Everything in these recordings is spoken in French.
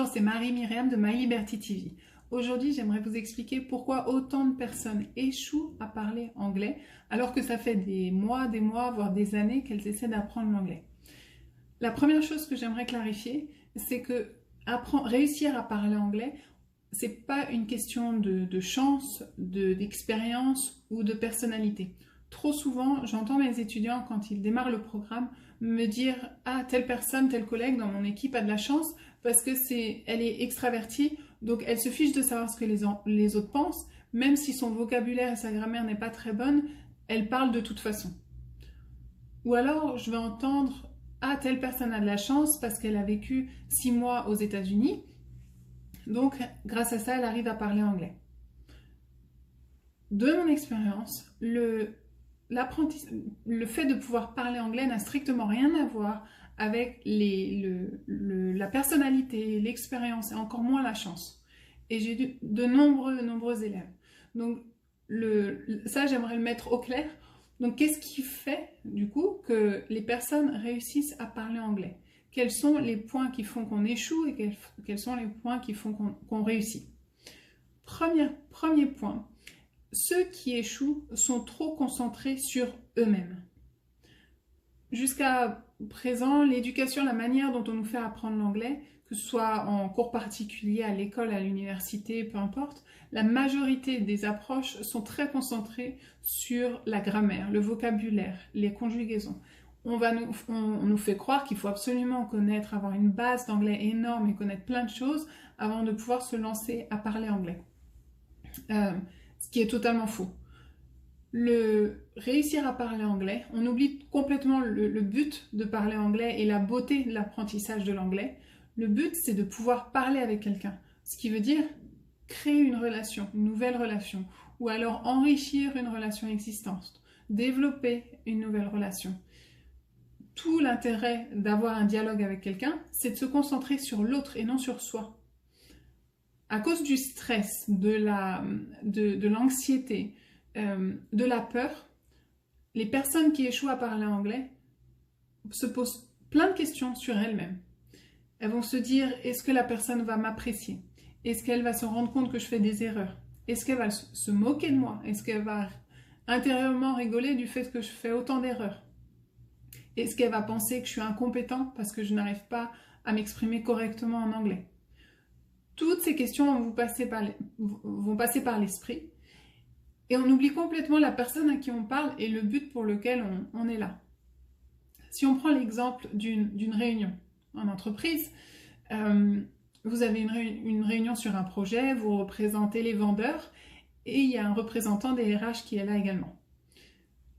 Bonjour, c'est Marie-Myriam de My Liberty TV. Aujourd'hui, j'aimerais vous expliquer pourquoi autant de personnes échouent à parler anglais alors que ça fait des mois, voire des années qu'elles essaient d'apprendre l'anglais. La première chose que j'aimerais clarifier, c'est que réussir à parler anglais, c'est pas une question de chance, d'expérience ou de personnalité. Trop souvent, j'entends mes étudiants, quand ils démarrent le programme, me dire « Ah, telle personne, tel collègue dans mon équipe a de la chance parce que elle est extravertie, donc elle se fiche de savoir ce que les autres pensent, même si son vocabulaire et sa grammaire n'est pas très bonne, elle parle de toute façon. » Ou alors, je vais entendre « Ah, telle personne a de la chance parce qu'elle a vécu 6 mois aux États-Unis, donc grâce à ça, elle arrive à parler anglais. » De mon expérience, le fait de pouvoir parler anglais n'a strictement rien à voir avec la personnalité, l'expérience et encore moins la chance. Et j'ai eu de nombreux élèves. Donc ça, j'aimerais le mettre au clair. Donc qu'est-ce qui fait du coup que les personnes réussissent à parler anglais? Quels sont les points qui font qu'on échoue et quels sont les points qui font qu'on réussit? Premier point. Ceux qui échouent sont trop concentrés sur eux-mêmes. Jusqu'à présent, l'éducation, la manière dont on nous fait apprendre l'anglais, que ce soit en cours particulier, à l'école, à l'université, peu importe, la majorité des approches sont très concentrées sur la grammaire, le vocabulaire, les conjugaisons. On nous fait croire qu'il faut absolument connaître, avoir une base d'anglais énorme et connaître plein de choses avant de pouvoir se lancer à parler anglais. Ce qui est totalement faux. Réussir à parler anglais, on oublie complètement le but de parler anglais et la beauté de l'apprentissage de l'anglais. Le but, c'est de pouvoir parler avec quelqu'un, ce qui veut dire créer une relation, une nouvelle relation, ou alors enrichir une relation existante, développer une nouvelle relation. Tout l'intérêt d'avoir un dialogue avec quelqu'un, c'est de se concentrer sur l'autre et non sur soi. À cause du stress, de l'anxiété, de la peur, les personnes qui échouent à parler anglais se posent plein de questions sur elles-mêmes. Elles vont se dire, est-ce que la personne va m'apprécier? Est-ce qu'elle va se rendre compte que je fais des erreurs? Est-ce qu'elle va se moquer de moi? Est-ce qu'elle va intérieurement rigoler du fait que je fais autant d'erreurs? Est-ce qu'elle va penser que je suis incompétent parce que je n'arrive pas à m'exprimer correctement en anglais? Toutes ces questions vont passer par l'esprit et on oublie complètement la personne à qui on parle et le but pour lequel on est là. Si on prend l'exemple d'une réunion en entreprise, vous avez une réunion sur un projet, vous représentez les vendeurs et il y a un représentant des RH qui est là également.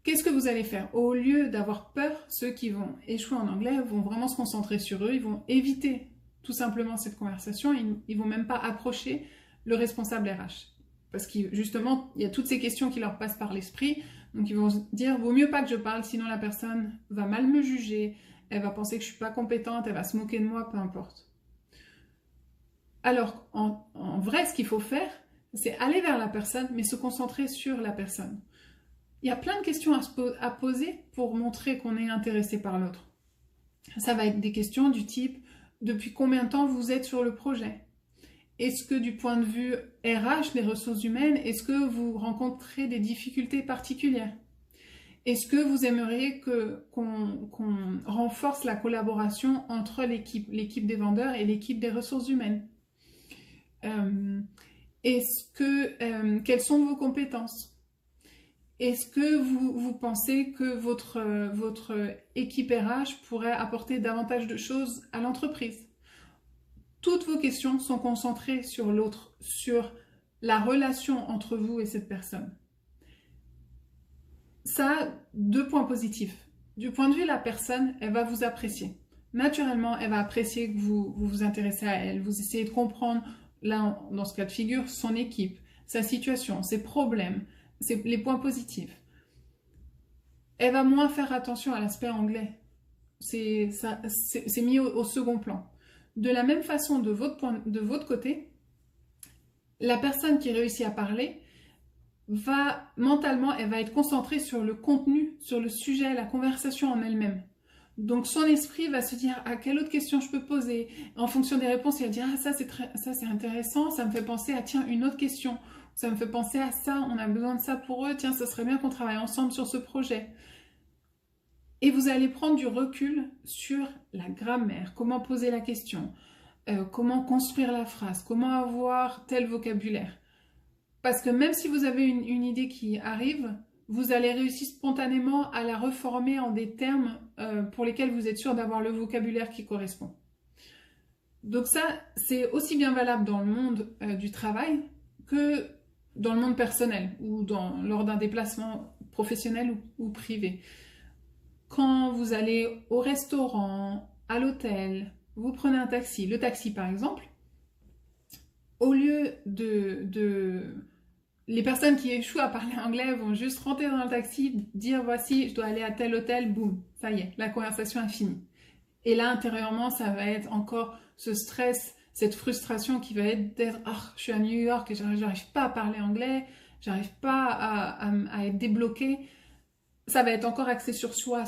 Qu'est-ce que vous allez faire? Au lieu d'avoir peur, ceux qui vont échouer en anglais vont vraiment se concentrer sur eux, ils vont éviter tout simplement cette conversation, ils ne vont même pas approcher le responsable RH. Parce que justement, il y a toutes ces questions qui leur passent par l'esprit, donc ils vont se dire, vaut mieux pas que je parle, sinon la personne va mal me juger, elle va penser que je ne suis pas compétente, elle va se moquer de moi, peu importe. Alors, en vrai, ce qu'il faut faire, c'est aller vers la personne, mais se concentrer sur la personne. Il y a plein de questions à poser pour montrer qu'on est intéressé par l'autre. Ça va être des questions du type, depuis combien de temps vous êtes sur le projet? Est-ce que du point de vue RH, des ressources humaines, est-ce que vous rencontrez des difficultés particulières? Est-ce que vous aimeriez qu'on renforce la collaboration entre l'équipe des vendeurs et l'équipe des ressources humaines? Quelles sont vos compétences? Est-ce que vous pensez que votre équipe RH pourrait apporter davantage de choses à l'entreprise? Toutes vos questions sont concentrées sur l'autre, sur la relation entre vous et cette personne. Ça a 2 points positifs. Du point de vue de la personne, elle va vous apprécier. Naturellement, elle va apprécier que vous vous intéressez à elle, vous essayez de comprendre, là, dans ce cas de figure, son équipe, sa situation, ses problèmes, les points positifs. Elle va moins faire attention à l'aspect anglais. C'est mis au second plan. De la même façon, de votre côté, la personne qui réussit à parler mentalement, elle va être concentrée sur le contenu, sur le sujet, la conversation en elle-même. Donc son esprit va se dire ah, quelle autre question je peux poser. En fonction des réponses, il va dire ah, ça c'est intéressant, ça me fait penser à tiens une autre question. Ça me fait penser à ça, on a besoin de ça pour eux, tiens ça serait bien qu'on travaille ensemble sur ce projet. Et vous allez prendre du recul sur la grammaire, comment poser la question, comment construire la phrase, comment avoir tel vocabulaire. Parce que même si vous avez une idée qui arrive, vous allez réussir spontanément à la reformer en des termes pour lesquels vous êtes sûr d'avoir le vocabulaire qui correspond. Donc ça, c'est aussi bien valable dans le monde du travail que dans le monde personnel ou lors d'un déplacement professionnel ou privé. Quand vous allez au restaurant, à l'hôtel, vous prenez un taxi, le taxi par exemple, au lieu les personnes qui échouent à parler anglais vont juste rentrer dans le taxi, dire voici, je dois aller à tel hôtel, boum, ça y est, la conversation est finie. Et là, intérieurement, ça va être encore ce stress, cette frustration qui va être d'être « oh, je suis à New York et j'arrive pas à parler anglais, j'arrive pas à être débloqué ». Ça va être encore axé sur soi.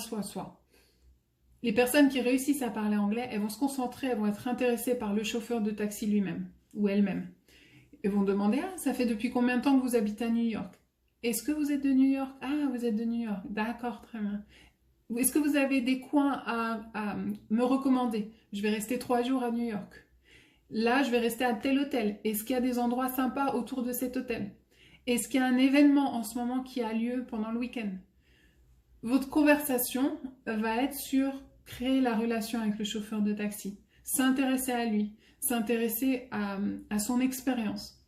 Les personnes qui réussissent à parler anglais, elles vont se concentrer, elles vont être intéressées par le chauffeur de taxi lui-même ou elle-même. Ils vont demander « Ah, ça fait depuis combien de temps que vous habitez à New York? Est-ce que vous êtes de New York? Ah, vous êtes de New York. D'accord, très bien. Est-ce que vous avez des coins à me recommander? Je vais rester 3 jours à New York. Là, je vais rester à tel hôtel. Est-ce qu'il y a des endroits sympas autour de cet hôtel? Est-ce qu'il y a un événement en ce moment qui a lieu pendant le week-end? » Votre conversation va être sur créer la relation avec le chauffeur de taxi, s'intéresser à lui, s'intéresser à son expérience,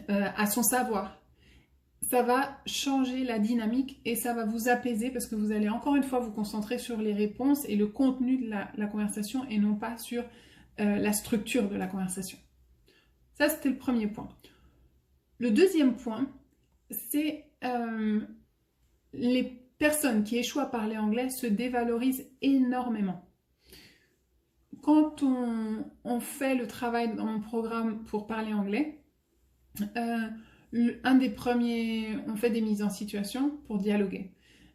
à son savoir. Ça va changer la dynamique et ça va vous apaiser parce que vous allez encore une fois vous concentrer sur les réponses et le contenu de la conversation et non pas sur la structure de la conversation. Ça, c'était le premier point. Le deuxième point, c'est les personnes qui échouent à parler anglais se dévalorisent énormément. Quand on fait le travail dans mon programme pour parler anglais, un des premiers, on fait des mises en situation pour dialoguer.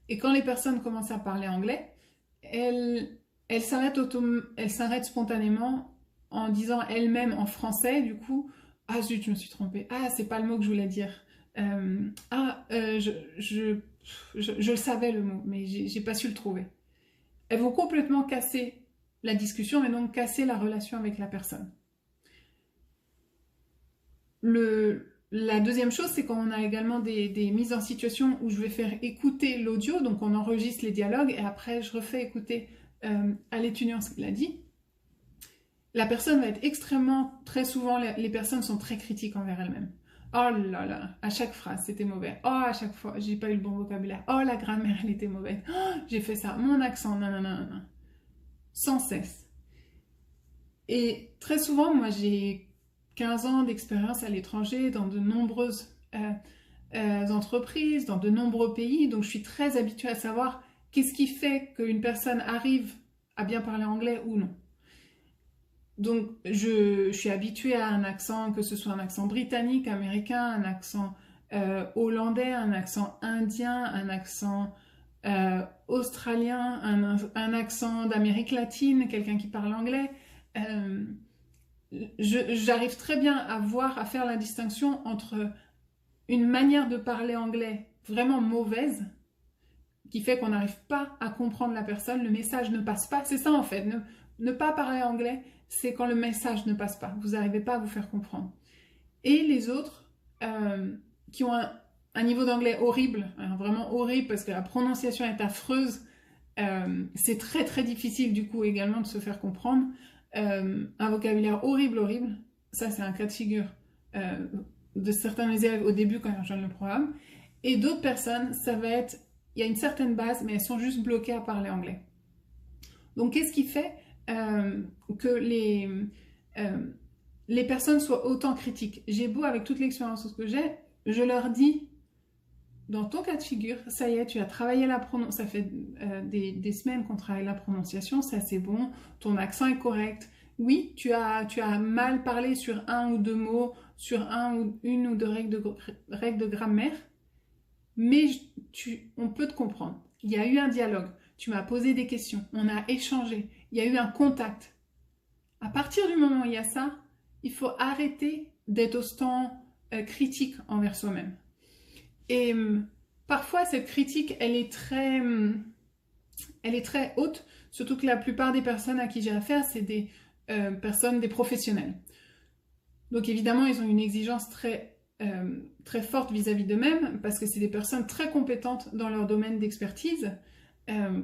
Et quand les personnes commencent à parler anglais, elles s'arrêtent spontanément en disant elles-mêmes en français, du coup, ah zut, je me suis trompée, ah c'est pas le mot que je voulais dire, je le savais le mot, mais j'ai pas su le trouver. Elles vont complètement casser la discussion et donc casser la relation avec la personne. La deuxième chose, c'est quand on a également des mises en situation où je vais faire écouter l'audio, donc on enregistre les dialogues et après je refais écouter à l'étudiant ce qu'il a dit. La personne va être extrêmement, très souvent, les personnes sont très critiques envers elles-mêmes. Oh là là, à chaque phrase, c'était mauvais. Oh, à chaque fois, j'ai pas eu le bon vocabulaire. Oh, la grammaire, elle était mauvaise. Oh, j'ai fait ça. Mon accent, non. Sans cesse. Et très souvent, moi, j'ai 15 ans d'expérience à l'étranger, dans de nombreuses entreprises, dans de nombreux pays. Donc, je suis très habituée à savoir qu'est-ce qui fait qu'une personne arrive à bien parler anglais ou non. Donc, je suis habituée à un accent, que ce soit un accent britannique, américain, un accent hollandais, un accent indien, un accent australien, un accent d'Amérique latine, quelqu'un qui parle anglais. J'arrive très bien à faire la distinction entre une manière de parler anglais vraiment mauvaise, qui fait qu'on n'arrive pas à comprendre la personne, le message ne passe pas. C'est ça en fait, ne pas parler anglais, c'est quand le message ne passe pas. Vous n'arrivez pas à vous faire comprendre. Et les autres qui ont un niveau d'anglais horrible, vraiment horrible parce que la prononciation est affreuse, c'est très très difficile du coup également de se faire comprendre. Un vocabulaire horrible, ça c'est un cas de figure de certains élèves au début quand ils rejoignent le programme. Et d'autres personnes, ça va être, il y a une certaine base, mais elles sont juste bloquées à parler anglais. Donc qu'est-ce qui fait que les personnes soient autant critiques? J'ai beau, avec toute l'expérience que j'ai, je leur dis, dans ton cas de figure, ça y est, tu as travaillé la prononciation, ça fait des semaines qu'on travaille la prononciation, ça c'est bon, ton accent est correct. Oui, tu as mal parlé sur un ou deux mots, sur une ou deux règles de grammaire, mais on peut te comprendre. Il y a eu un dialogue. tu m'as posé des questions, on a échangé, il y a eu un contact. À partir du moment où il y a ça, il faut arrêter d'être autant critique envers soi-même. Et parfois, cette critique, elle est très haute, surtout que la plupart des personnes à qui j'ai affaire, c'est des personnes, des professionnels. Donc évidemment, ils ont une exigence très forte vis-à-vis d'eux-mêmes, parce que c'est des personnes très compétentes dans leur domaine d'expertise,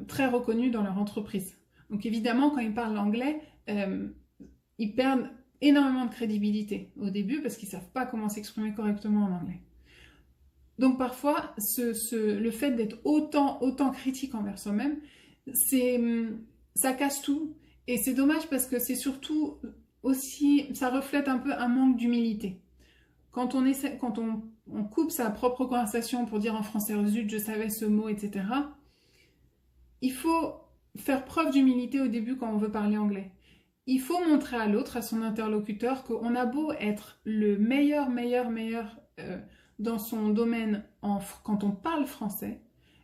très reconnues dans leur entreprise. Donc évidemment, quand ils parlent l'anglais, ils perdent énormément de crédibilité au début, parce qu'ils ne savent pas comment s'exprimer correctement en anglais. Donc parfois, le fait d'être autant critique envers soi-même, ça casse tout. Et c'est dommage parce que c'est surtout aussi, ça reflète un peu un manque d'humilité. Quand on coupe sa propre conversation pour dire en français « zut, je savais ce mot », etc., il faut faire preuve d'humilité au début quand on veut parler anglais. Il faut montrer à l'autre, à son interlocuteur, qu'on a beau être le meilleur dans son domaine quand on parle français,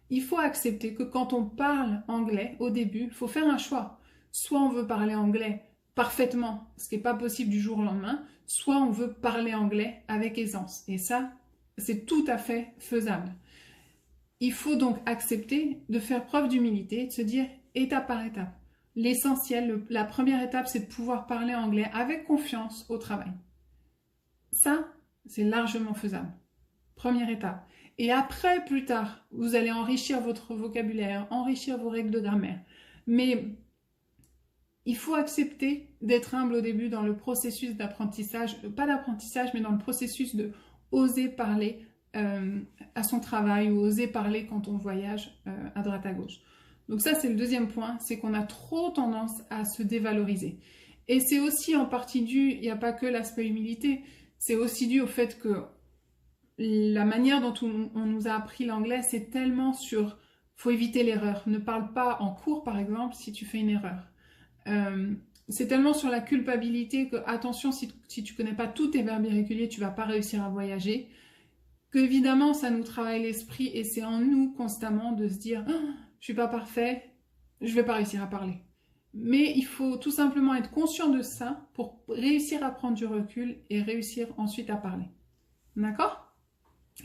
il faut accepter que quand on parle anglais, au début, il faut faire un choix. Soit on veut parler anglais parfaitement, ce qui n'est pas possible du jour au lendemain, soit on veut parler anglais avec aisance. Et ça, c'est tout à fait faisable. Il faut donc accepter de faire preuve d'humilité, de se dire étape par étape. L'essentiel, la première étape, c'est de pouvoir parler anglais avec confiance au travail. Ça, c'est largement faisable. Première étape. Et après, plus tard, vous allez enrichir votre vocabulaire, enrichir vos règles de grammaire. Mais il faut accepter d'être humble au début dans le processus d'apprentissage, pas d'apprentissage, mais dans le processus de oser parler à son travail ou oser parler quand on voyage à droite à gauche. Donc ça, c'est le deuxième point, c'est qu'on a trop tendance à se dévaloriser. Et c'est aussi en partie dû, il n'y a pas que l'aspect humilité, c'est aussi dû au fait que la manière dont on nous a appris l'anglais, c'est tellement sur faut éviter l'erreur. Ne parle pas en cours, par exemple, si tu fais une erreur. C'est tellement sur la culpabilité que, attention, si tu ne connais pas tous tes verbes irréguliers, tu ne vas pas réussir à voyager. Qu'évidemment, ça nous travaille l'esprit et c'est en nous constamment de se dire oh, je suis pas parfait, je vais pas réussir à parler. Mais il faut tout simplement être conscient de ça pour réussir à prendre du recul et réussir ensuite à parler. D'accord ?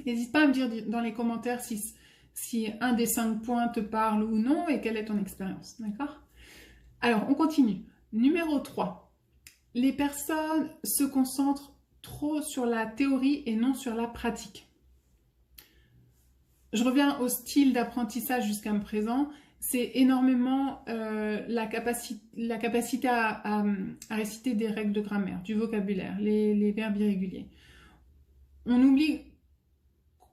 N'hésite pas à me dire dans les commentaires si un des 5 points te parle ou non et quelle est ton expérience. D'accord ? Alors, on continue. Numéro 3. Les personnes se concentrent trop sur la théorie et non sur la pratique. Je reviens au style d'apprentissage jusqu'à présent. C'est énormément la capacité à réciter des règles de grammaire, du vocabulaire, les verbes irréguliers. On oublie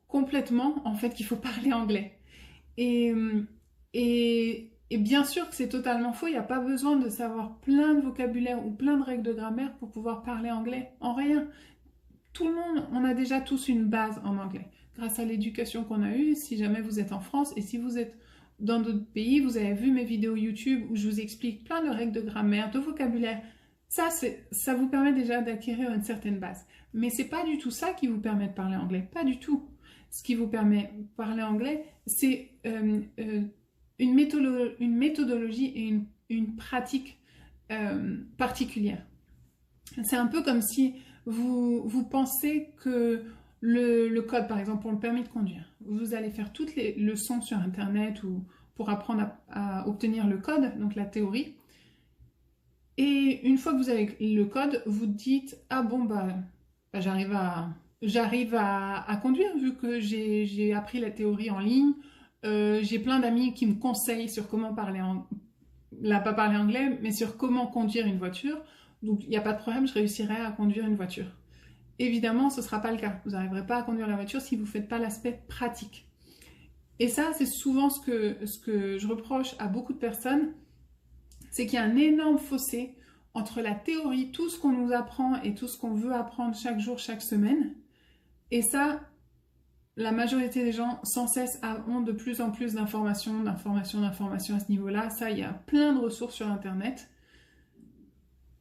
complètement en fait qu'il faut parler anglais. Et bien sûr que c'est totalement faux, il n'y a pas besoin de savoir plein de vocabulaire ou plein de règles de grammaire pour pouvoir parler anglais. En rien. Tout le monde, on a déjà tous une base en anglais. Grâce à l'éducation qu'on a eue, si jamais vous êtes en France et si vous êtes dans d'autres pays, vous avez vu mes vidéos YouTube où je vous explique plein de règles de grammaire, de vocabulaire. Ça vous permet déjà d'acquérir une certaine base. Mais c'est pas du tout ça qui vous permet de parler anglais, pas du tout. Ce qui vous permet de parler anglais, c'est une méthodologie et une pratique particulière. C'est un peu comme si vous pensez que le code, par exemple, pour le permis de conduire, vous allez faire toutes les leçons sur Internet ou pour apprendre à obtenir le code, donc la théorie. Et une fois que vous avez le code, vous dites « Ah bon, j'arrive à conduire vu que j'ai appris la théorie en ligne. J'ai plein d'amis qui me conseillent sur comment pas parler anglais, mais sur comment conduire une voiture. Donc, il n'y a pas de problème, je réussirai à conduire une voiture. » Évidemment, ce ne sera pas le cas. Vous n'arriverez pas à conduire la voiture si vous ne faites pas l'aspect pratique. Et ça, c'est souvent ce que je reproche à beaucoup de personnes, c'est qu'il y a un énorme fossé entre la théorie, tout ce qu'on nous apprend et tout ce qu'on veut apprendre chaque jour, chaque semaine. Et ça, la majorité des gens, sans cesse, ont de plus en plus d'informations à ce niveau-là. Ça, il y a plein de ressources sur Internet.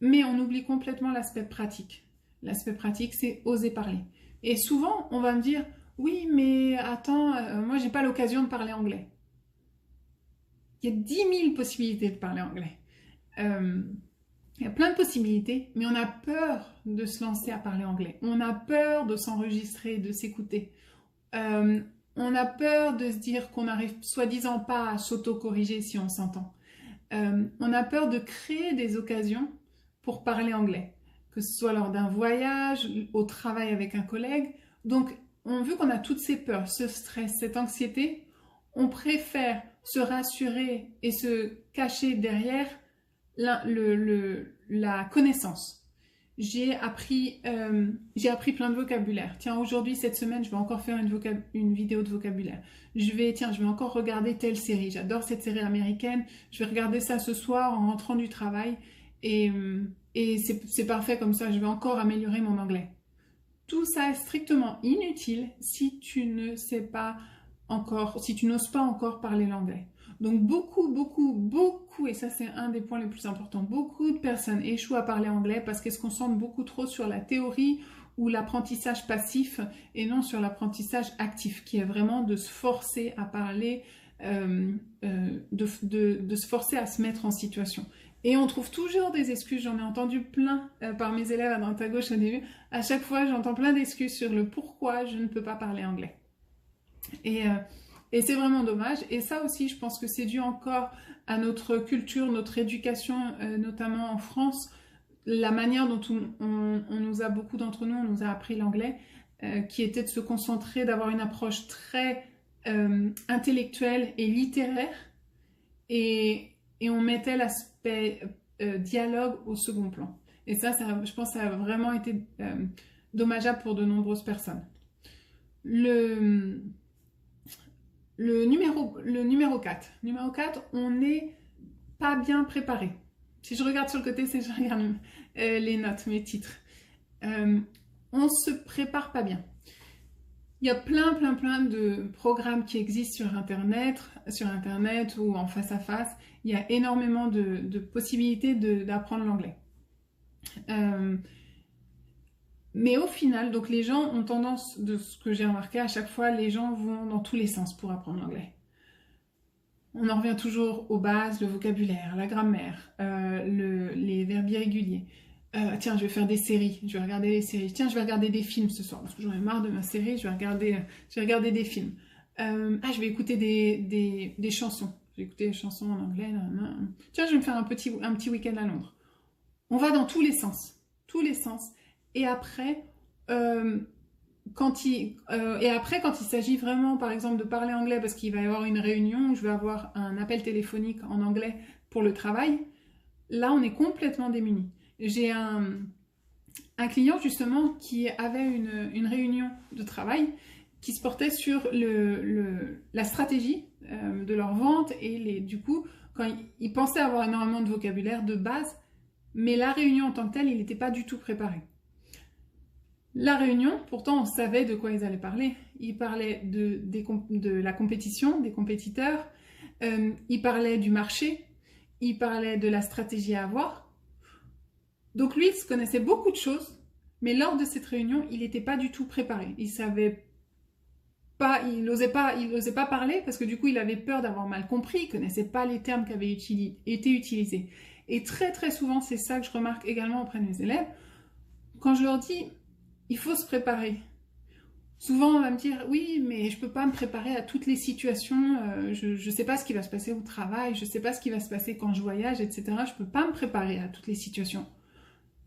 Mais on oublie complètement l'aspect pratique. L'aspect pratique, c'est oser parler. Et souvent, on va me dire, oui, mais attends, moi, j'ai pas l'occasion de parler anglais. il y a 10 000 possibilités de parler anglais. Il y a plein de possibilités, mais on a peur de se lancer à parler anglais. On a peur de s'enregistrer, de s'écouter. On a peur de se dire qu'on n'arrive soi-disant pas à s'auto-corriger si on s'entend. On a peur de créer des occasions pour parler anglais, que ce soit lors d'un voyage, au travail avec un collègue. Donc, vu qu'on a toutes ces peurs, ce stress, cette anxiété, on préfère se rassurer et se cacher derrière la connaissance. J'ai appris plein de vocabulaire. Tiens, aujourd'hui, cette semaine, je vais encore faire une vidéo de vocabulaire. Je vais encore regarder telle série. J'adore cette série américaine. Je vais regarder ça ce soir en rentrant du travail. Et c'est parfait comme ça. Je vais encore améliorer mon anglais. Tout ça est strictement inutile si tu n'oses pas encore parler l'anglais. Donc beaucoup, et ça c'est un des points les plus importants, beaucoup de personnes échouent à parler anglais parce qu'elles se concentrent beaucoup trop sur la théorie ou l'apprentissage passif et non sur l'apprentissage actif, qui est vraiment de se forcer à parler, de se forcer à se mettre en situation. Et on trouve toujours des excuses, j'en ai entendu plein par mes élèves à droite à gauche au début. À chaque fois, j'entends plein d'excuses sur le pourquoi je ne peux pas parler anglais. Et c'est vraiment dommage. Et ça aussi, je pense que c'est dû encore à notre culture, notre éducation, notamment en France, la manière dont beaucoup d'entre nous, on nous a appris l'anglais, qui était de se concentrer, d'avoir une approche très intellectuelle et littéraire. Et on mettait l'aspect dialogue au second plan. Et ça, je pense que ça a vraiment été dommageable pour de nombreuses personnes. Le numéro 4. Numéro 4, on n'est pas bien préparé. Si je regarde sur le côté, je regarde les notes, mes titres. On se prépare pas bien. Il y a plein de programmes qui existent sur Internet ou en face à face. Il y a énormément de possibilités d'apprendre l'anglais. Mais au final, donc les gens ont tendance, de ce que j'ai remarqué, à chaque fois, les gens vont dans tous les sens pour apprendre l'anglais. On en revient toujours aux bases, le vocabulaire, la grammaire, les verbes irréguliers. Tiens, je vais faire des séries, je vais regarder les séries. Tiens, je vais regarder des films ce soir, parce que j'en ai marre de ma série, je vais regarder des films. Je vais écouter des chansons. Je vais écouter des chansons en anglais. Tiens, je vais me faire un petit week-end à Londres. On va dans tous les sens. Et après, quand il s'agit vraiment, par exemple, de parler anglais parce qu'il va y avoir une réunion où je vais avoir un appel téléphonique en anglais pour le travail, là, on est complètement démunis. J'ai un client, justement, qui avait une réunion de travail qui se portait sur la stratégie de leur vente et du coup, quand il pensait avoir énormément de vocabulaire de base, mais la réunion en tant que telle, il n'était pas du tout préparé. La réunion, pourtant, on savait de quoi ils allaient parler. Ils parlaient de la compétition, des compétiteurs, ils parlaient du marché, ils parlaient de la stratégie à avoir. Donc lui, il se connaissait beaucoup de choses, mais lors de cette réunion, il n'était pas du tout préparé. Il n'osait pas parler parce que du coup, il avait peur d'avoir mal compris, il ne connaissait pas les termes qui avaient été utilisés. Et très souvent, c'est ça que je remarque également auprès de mes élèves. Quand je leur dis, il faut se préparer. Souvent, on va me dire, oui, mais je ne peux pas me préparer à toutes les situations, je ne sais pas ce qui va se passer au travail, je ne sais pas ce qui va se passer quand je voyage, etc. Je ne peux pas me préparer à toutes les situations.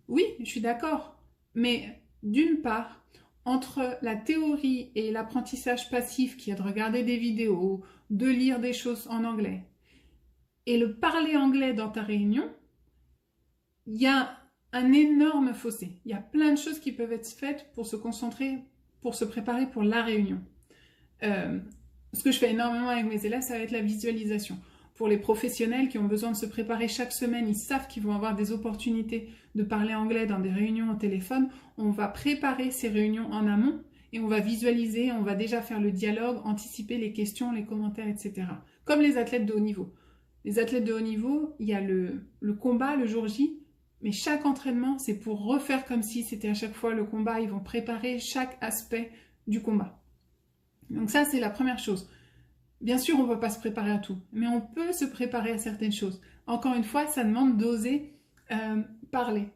Oui, je suis d'accord, mais d'une part, entre la théorie et l'apprentissage passif, qui est de regarder des vidéos, de lire des choses en anglais, et le parler anglais dans ta réunion, il y a un énorme fossé. Il y a plein de choses qui peuvent être faites pour se concentrer, pour se préparer pour la réunion. Ce que je fais énormément avec mes élèves, ça va être la visualisation. Pour les professionnels qui ont besoin de se préparer chaque semaine, ils savent qu'ils vont avoir des opportunités de parler anglais dans des réunions au téléphone. On va préparer ces réunions en amont et on va visualiser, on va déjà faire le dialogue, anticiper les questions, les commentaires, etc. Comme les athlètes de haut niveau. Les athlètes de haut niveau, il y a le combat le jour J, mais chaque entraînement, c'est pour refaire comme si c'était à chaque fois le combat. Ils vont préparer chaque aspect du combat. Donc ça, c'est la première chose. Bien sûr, on ne peut pas se préparer à tout, mais on peut se préparer à certaines choses. Encore une fois, ça demande d'oser parler.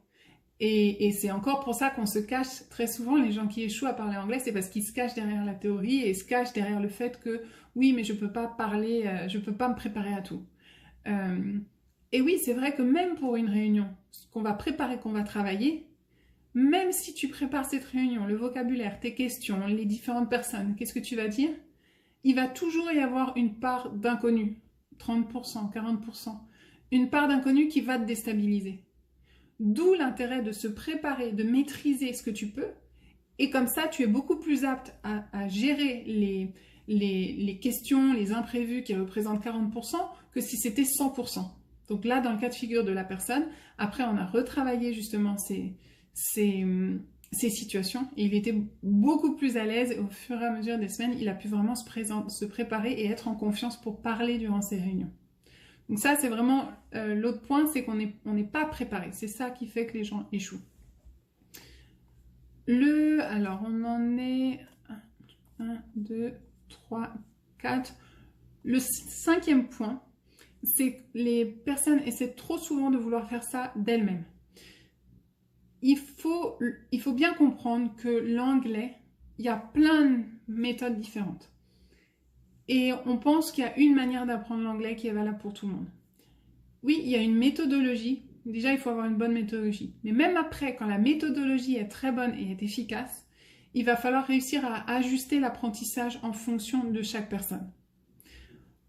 Et c'est encore pour ça qu'on se cache très souvent, les gens qui échouent à parler anglais, c'est parce qu'ils se cachent derrière la théorie et se cachent derrière le fait que oui, mais je peux pas parler, je peux pas me préparer à tout. Et oui, c'est vrai que même pour une réunion, qu'on va préparer, qu'on va travailler, même si tu prépares cette réunion, le vocabulaire, tes questions, les différentes personnes, qu'est-ce que tu vas dire? Il va toujours y avoir une part d'inconnu, 30%, 40%, une part d'inconnu qui va te déstabiliser. D'où l'intérêt de se préparer, de maîtriser ce que tu peux. Et comme ça, tu es beaucoup plus apte à gérer les questions, les imprévus qui représentent 40% que si c'était 100%. Donc là, dans le cas de figure de la personne, après on a retravaillé justement ces situations et il était beaucoup plus à l'aise et au fur et à mesure des semaines, il a pu vraiment se préparer et être en confiance pour parler durant ces réunions. Donc ça, c'est vraiment l'autre point, c'est qu'on n'est pas préparé. C'est ça qui fait que les gens échouent. Alors, on en est 1, 2, 3, 4. Le 5e point, c'est que les personnes essaient trop souvent de vouloir faire ça d'elles-mêmes. Il faut bien comprendre que l'anglais, il y a plein de méthodes différentes. Et on pense qu'il y a une manière d'apprendre l'anglais qui est valable pour tout le monde. Oui, il y a une méthodologie. Déjà, il faut avoir une bonne méthodologie. Mais même après, quand la méthodologie est très bonne et est efficace, il va falloir réussir à ajuster l'apprentissage en fonction de chaque personne.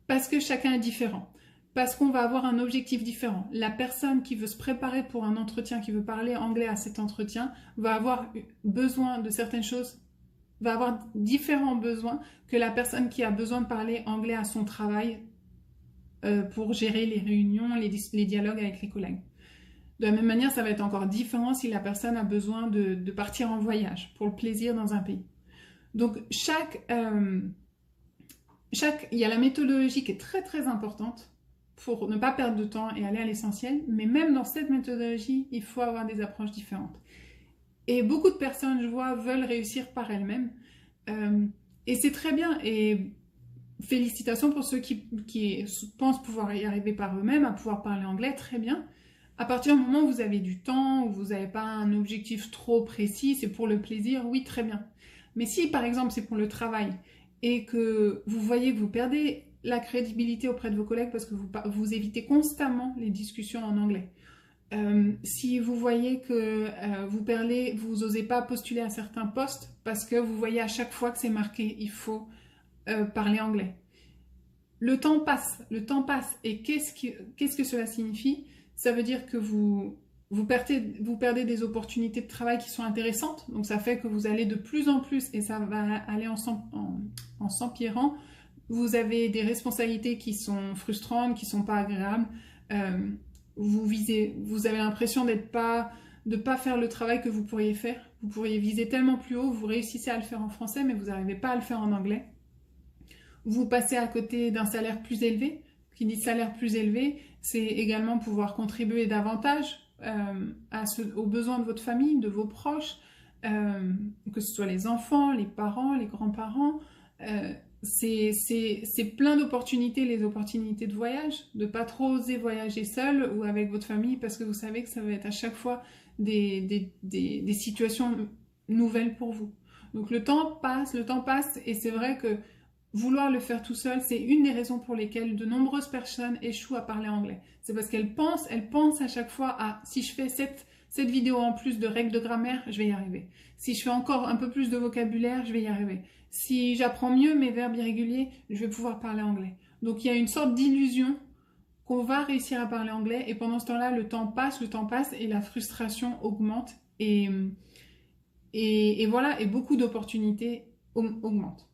Parce que chacun est différent. Parce qu'on va avoir un objectif différent. La personne qui veut se préparer pour un entretien, qui veut parler anglais à cet entretien, va avoir besoin de certaines choses, va avoir différents besoins que la personne qui a besoin de parler anglais à son travail pour gérer les réunions, les dialogues avec les collègues. De la même manière, ça va être encore différent si la personne a besoin de partir en voyage pour le plaisir dans un pays. Donc, il y a la méthodologie qui est très très importante pour ne pas perdre de temps et aller à l'essentiel, mais même dans cette méthodologie, il faut avoir des approches différentes. Et beaucoup de personnes, je vois, veulent réussir par elles-mêmes. Et c'est très bien. Et félicitations pour ceux qui pensent pouvoir y arriver par eux-mêmes, à pouvoir parler anglais, très bien. À partir du moment où vous avez du temps, où vous n'avez pas un objectif trop précis, c'est pour le plaisir, oui, très bien. Mais si, par exemple, c'est pour le travail et que vous voyez que vous perdez la crédibilité auprès de vos collègues parce que vous évitez constamment les discussions en anglais, si vous voyez que vous n'osez pas postuler à certains postes parce que vous voyez à chaque fois que c'est marqué, il faut parler anglais. Le temps passe. Et qu'est-ce que cela signifie? Ça veut dire que vous perdez des opportunités de travail qui sont intéressantes. Donc ça fait que vous allez de plus en plus, et ça va aller en s'empirant. Vous avez des responsabilités qui sont frustrantes, qui ne sont pas agréables. Vous avez l'impression de ne pas faire le travail que vous pourriez faire. Vous pourriez viser tellement plus haut, vous réussissez à le faire en français, mais vous n'arrivez pas à le faire en anglais. Vous passez à côté d'un salaire plus élevé. Qui dit salaire plus élevé, c'est également pouvoir contribuer davantage aux besoins de votre famille, de vos proches, que ce soit les enfants, les parents, les grands-parents. C'est plein d'opportunités, les opportunités de voyage, de pas trop oser voyager seul ou avec votre famille parce que vous savez que ça va être à chaque fois des situations nouvelles pour vous. Donc le temps passe et c'est vrai que vouloir le faire tout seul, c'est une des raisons pour lesquelles de nombreuses personnes échouent à parler anglais. C'est parce qu'elles pensent à chaque fois à si je fais cette vidéo en plus de règles de grammaire, je vais y arriver. Si je fais encore un peu plus de vocabulaire, je vais y arriver. Si j'apprends mieux mes verbes irréguliers, je vais pouvoir parler anglais. Donc il y a une sorte d'illusion qu'on va réussir à parler anglais et pendant ce temps-là, le temps passe et la frustration augmente et voilà, et beaucoup d'opportunités augmentent.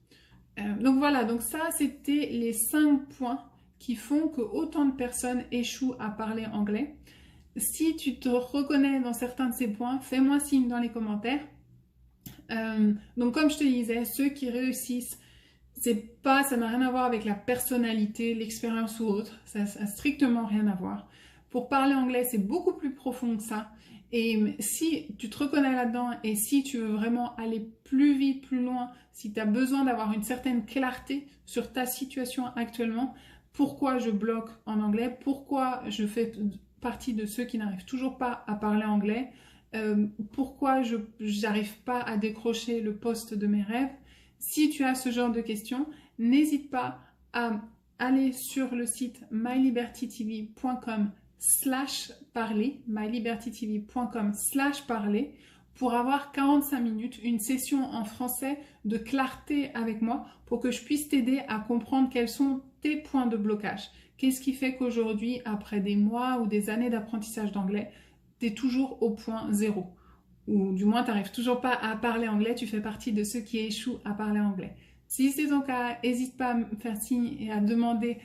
Donc voilà, donc ça c'était les 5 points qui font que autant de personnes échouent à parler anglais. Si tu te reconnais dans certains de ces points, fais-moi signe dans les commentaires. Donc comme je te disais, ceux qui réussissent, ça n'a rien à voir avec la personnalité, l'expérience ou autre, ça n'a strictement rien à voir. Pour parler anglais, c'est beaucoup plus profond que ça. Et si tu te reconnais là-dedans et si tu veux vraiment aller plus vite, plus loin, si tu as besoin d'avoir une certaine clarté sur ta situation actuellement, pourquoi je bloque en anglais, pourquoi je fais partie de ceux qui n'arrivent toujours pas à parler anglais, pourquoi je n'arrive pas à décrocher le poste de mes rêves. Si tu as ce genre de questions, n'hésite pas à aller sur le site mylibertytv.com/parler, mylibertytv.com/parler, pour avoir 45 minutes, une session en français de clarté avec moi pour que je puisse t'aider à comprendre quels sont tes points de blocage. Qu'est-ce qui fait qu'aujourd'hui, après des mois ou des années d'apprentissage d'anglais, tu es toujours au point zéro? Ou du moins, tu n'arrives toujours pas à parler anglais, tu fais partie de ceux qui échouent à parler anglais. Si c'est ton cas, n'hésite pas à me faire signe et à demander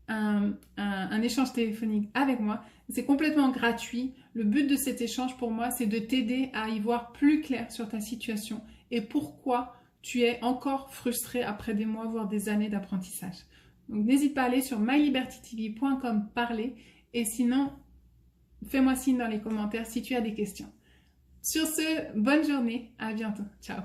un échange téléphonique avec moi. C'est complètement gratuit. Le but de cet échange pour moi, c'est de t'aider à y voir plus clair sur ta situation et pourquoi tu es encore frustré après des mois, voire des années d'apprentissage. Donc n'hésite pas à aller sur mylibertytv.com parler et sinon, fais-moi signe dans les commentaires si tu as des questions. Sur ce, bonne journée, à bientôt, ciao.